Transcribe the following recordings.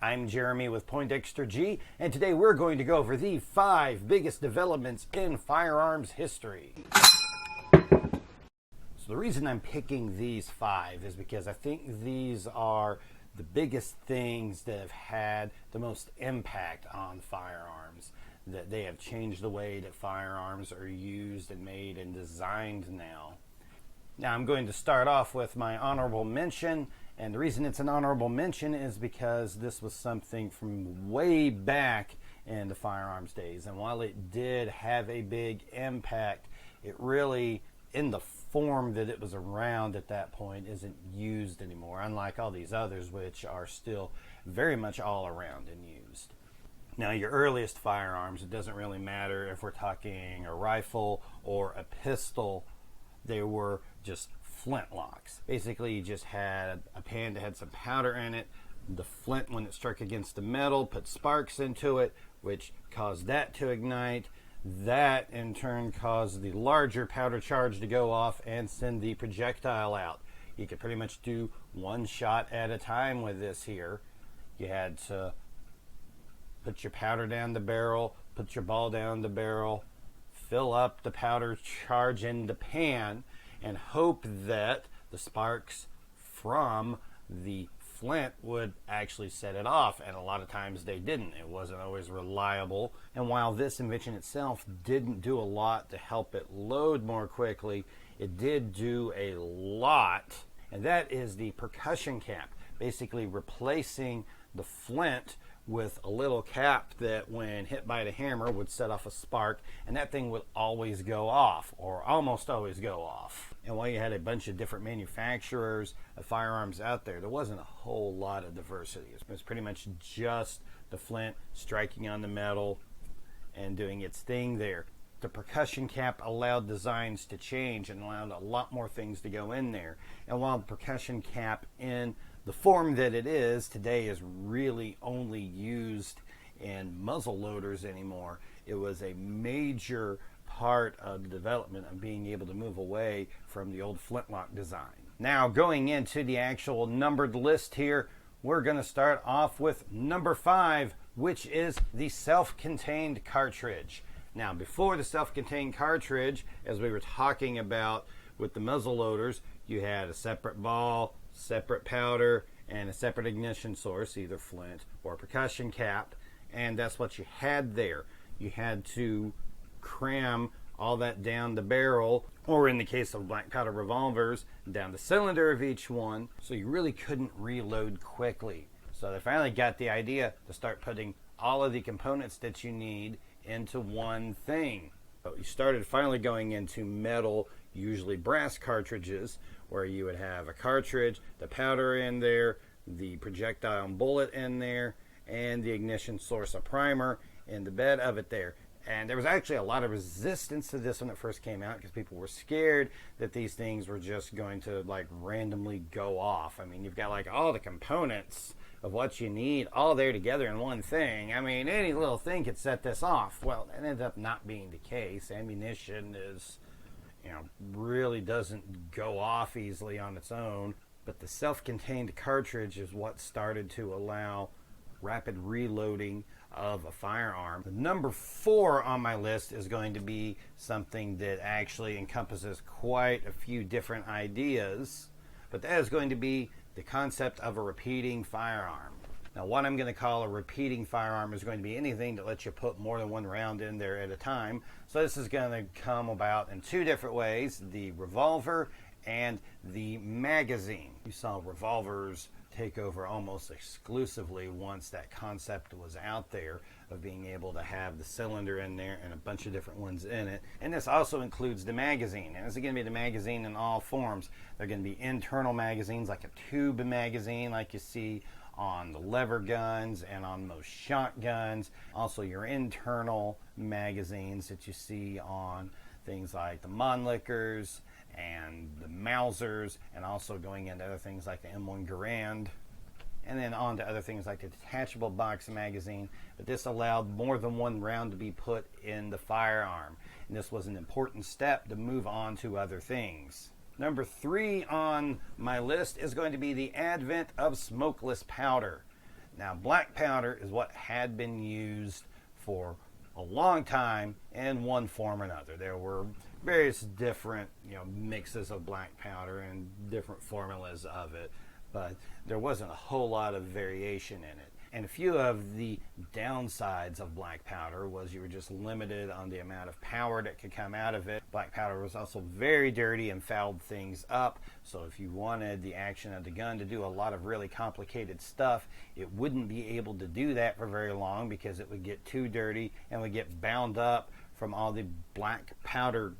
I'm Jeremy with Poindexter G, and today we're going to go over the 5 biggest developments in firearms history. So the reason I'm picking these 5 is because I think these are the biggest things that have had the most impact on firearms, that they have changed the way that firearms are used and made and designed now. Now I'm going to start off with my honorable mention, and the reason it's an honorable mention is because this was something from way back in the firearms days, and while it did have a big impact, it really, in the form that it was around at that point, isn't used anymore, unlike all these others which are still very much all around and used. Now your earliest firearms, it doesn't really matter if we're talking a rifle or a pistol, they were just flintlocks. Basically, you just had a pan that had some powder in it. The flint, when it struck against the metal, put sparks into it, which caused that to ignite. That, in turn, caused the larger powder charge to go off and send the projectile out. You could pretty much do one shot at a time with this here. You had to put your powder down the barrel, put your ball down the barrel, fill up the powder charge in the pan, and hope that the sparks from the flint would actually set it off, and a lot of times they didn't. It wasn't always reliable, and while this invention itself didn't do a lot to help it load more quickly, it did do a lot, and that is the percussion cap, basically replacing the flint with a little cap that when hit by the hammer would set off a spark, and that thing would always go off, or almost always go off. And while you had a bunch of different manufacturers of firearms out there, there wasn't a whole lot of diversity. It was pretty much just the flint striking on the metal and doing its thing there. The percussion cap allowed designs to change and allowed a lot more things to go in there. And while the percussion cap in the form that it is today is really only used in muzzle loaders anymore, it was a major part of the development of being able to move away from the old flintlock design. Now, going into the actual numbered list here, we're going to start off with number 5, which is the self-contained cartridge. Now, before the self-contained cartridge, as we were talking about with the muzzle loaders, you had a separate ball, separate powder, and a separate ignition source, either flint or percussion cap, and that's what you had there. You had to cram all that down the barrel, or in the case of black powder revolvers, down the cylinder of each one, so you really couldn't reload quickly. So they finally got the idea to start putting all of the components that you need into one thing. So you started finally going into metal, usually brass cartridges, where you would have a cartridge, the powder in there, the projectile and bullet in there, and the ignition source, a primer, in the bed of it there. And there was actually a lot of resistance to this when it first came out, because people were scared that these things were just going to like randomly go off. I mean, you've got like all the components of what you need all there together in one thing. I mean, any little thing could set this off. Well, it ended up not being the case. Ammunition is, really doesn't go off easily on its own. But the self-contained cartridge is what started to allow rapid reloading of a firearm. The number 4 on my list is going to be something that actually encompasses quite a few different ideas, but that is going to be the concept of a repeating firearm. Now, what I'm going to call a repeating firearm is going to be anything that lets you put more than one round in there at a time. So this is going to come about in 2 different ways: the revolver and the magazine. You saw revolvers take over almost exclusively once that concept was out there of being able to have the cylinder in there and a bunch of different ones in it. And this also includes the magazine, and this is going to be the magazine in all forms. They're going to be internal magazines, like a tube magazine like you see on the lever guns and on most shotguns. Also your internal magazines that you see on things like the Mannlichers and the Mausers, and also going into other things like the M1 Garand, and then on to other things like the detachable box magazine. But this allowed more than one round to be put in the firearm, and this was an important step to move on to other things. Number 3 on my list is going to be the advent of smokeless powder. Now, black powder is what had been used for a long time in one form or another. There were various different, mixes of black powder and different formulas of it, but there wasn't a whole lot of variation in it. And a few of the downsides of black powder was you were just limited on the amount of power that could come out of it. Black powder was also very dirty and fouled things up. So if you wanted the action of the gun to do a lot of really complicated stuff, it wouldn't be able to do that for very long because it would get too dirty and would get bound up from all the black powder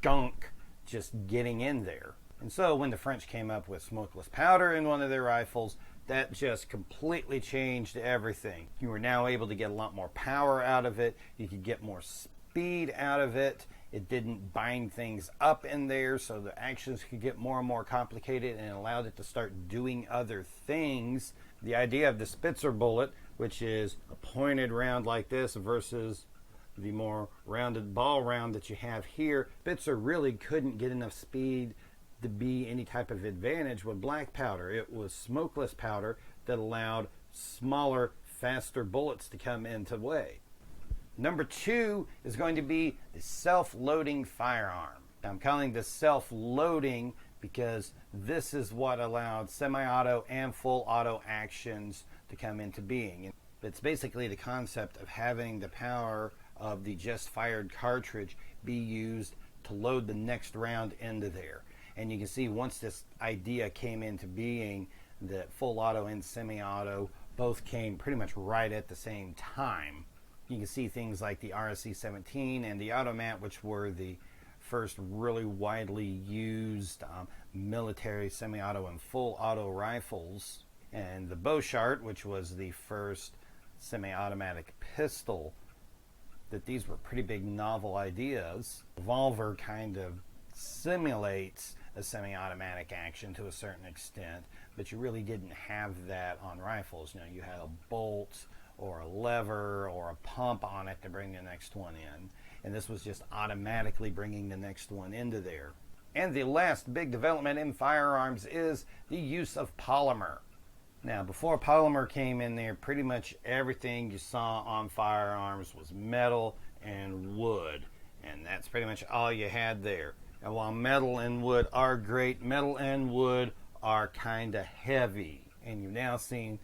gunk just getting in there. And so when the French came up with smokeless powder in one of their rifles, that just completely changed everything. You were now able to get a lot more power out of it. You could get more speed out of it. It didn't bind things up in there, so the actions could get more and more complicated, and it allowed it to start doing other things. The idea of the Spitzer bullet, which is a pointed round like this versus the more rounded ball round that you have here, Spitzer really couldn't get enough speed to be any type of advantage with black powder. It was smokeless powder that allowed smaller, faster bullets to come into play. Number 2 is going to be the self-loading firearm. I'm calling this self-loading because this is what allowed semi-auto and full auto actions to come into being. It's basically the concept of having the power of the just fired cartridge be used to load the next round into there. And you can see once this idea came into being that full auto and semi-auto both came pretty much right at the same time. You can see things like the RSC-17 and the Automat, which were the first really widely used military semi-auto and full auto rifles, and the Beauchart, which was the first semi-automatic pistol, that these were pretty big novel ideas. Revolver kind of simulates a semi-automatic action to a certain extent, but you really didn't have that on rifles. You had a bolt or a lever or a pump on it to bring the next one in, and this was just automatically bringing the next one into there. And the last big development in firearms is the use of polymer. Now, before polymer came in there, pretty much everything you saw on firearms was metal and wood, and that's pretty much all you had there. And while metal and wood are great, metal and wood are kind of heavy. And you've now seen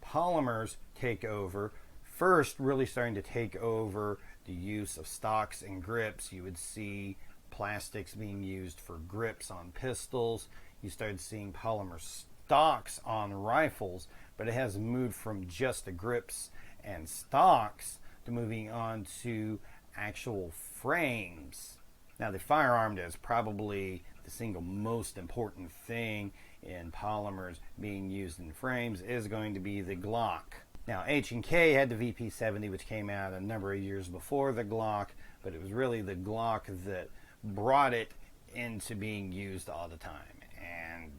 polymers take over. First, really starting to take over the use of stocks and grips. You would see plastics being used for grips on pistols. You started seeing polymer stocks on rifles, but it has moved from just the grips and stocks to moving on to actual frames. Now, the firearm is probably the single most important thing in polymers being used in frames is going to be the Glock. Now, H&K had the VP70, which came out a number of years before the Glock, but it was really the Glock that brought it into being used all the time. And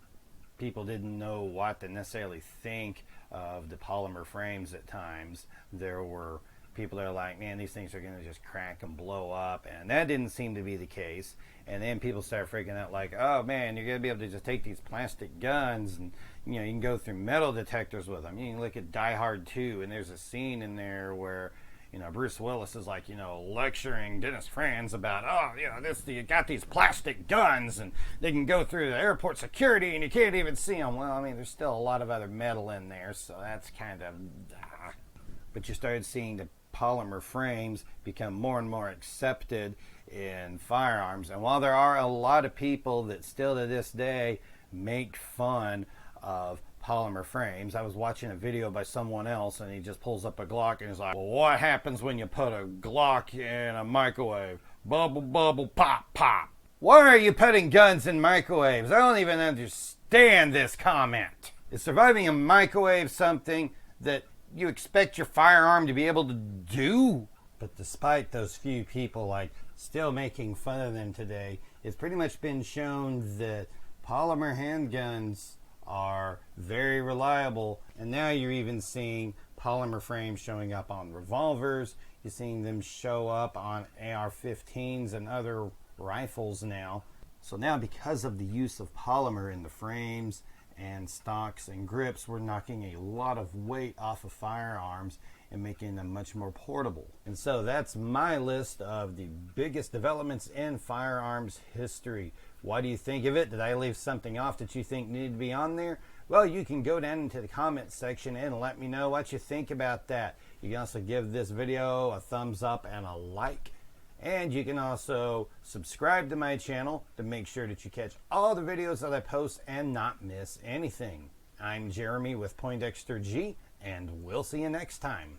people didn't know what to necessarily think of the polymer frames at times. There were people that are like, man, these things are going to just crack and blow up, and that didn't seem to be the case. And then people start freaking out like, oh man, you're going to be able to just take these plastic guns and you can go through metal detectors with them. You can look at Die Hard 2, and there's a scene in there where Bruce Willis is like, lecturing Dennis Franz about, you got these plastic guns and they can go through the airport security and you can't even see them. Well, there's still a lot of other metal in there, so that's kind of, But you started seeing the polymer frames become more and more accepted in firearms. And while there are a lot of people that still to this day make fun of polymer frames, I was watching a video by someone else and he just pulls up a Glock and he's like, well, what happens when you put a Glock in a microwave? Bubble, bubble, pop, pop. Why are you putting guns in microwaves? I don't even understand this comment. Is surviving a microwave something that you expect your firearm to be able to do? But despite those few people still making fun of them today, it's pretty much been shown that polymer handguns are very reliable, and now you're even seeing polymer frames showing up on revolvers. You're seeing them show up on AR-15s and other rifles now. So now, because of the use of polymer in the frames and stocks and grips were knocking a lot of weight off of firearms and making them much more portable. And so that's my list of the biggest developments in firearms history. What do you think of it? Did I leave something off that you think needed to be on there? Well, you can go down into the comments section and let me know what you think about that. You can also give this video a thumbs up and a like. And you can also subscribe to my channel to make sure that you catch all the videos that I post and not miss anything. I'm Jeremy with Poindexter G, and we'll see you next time.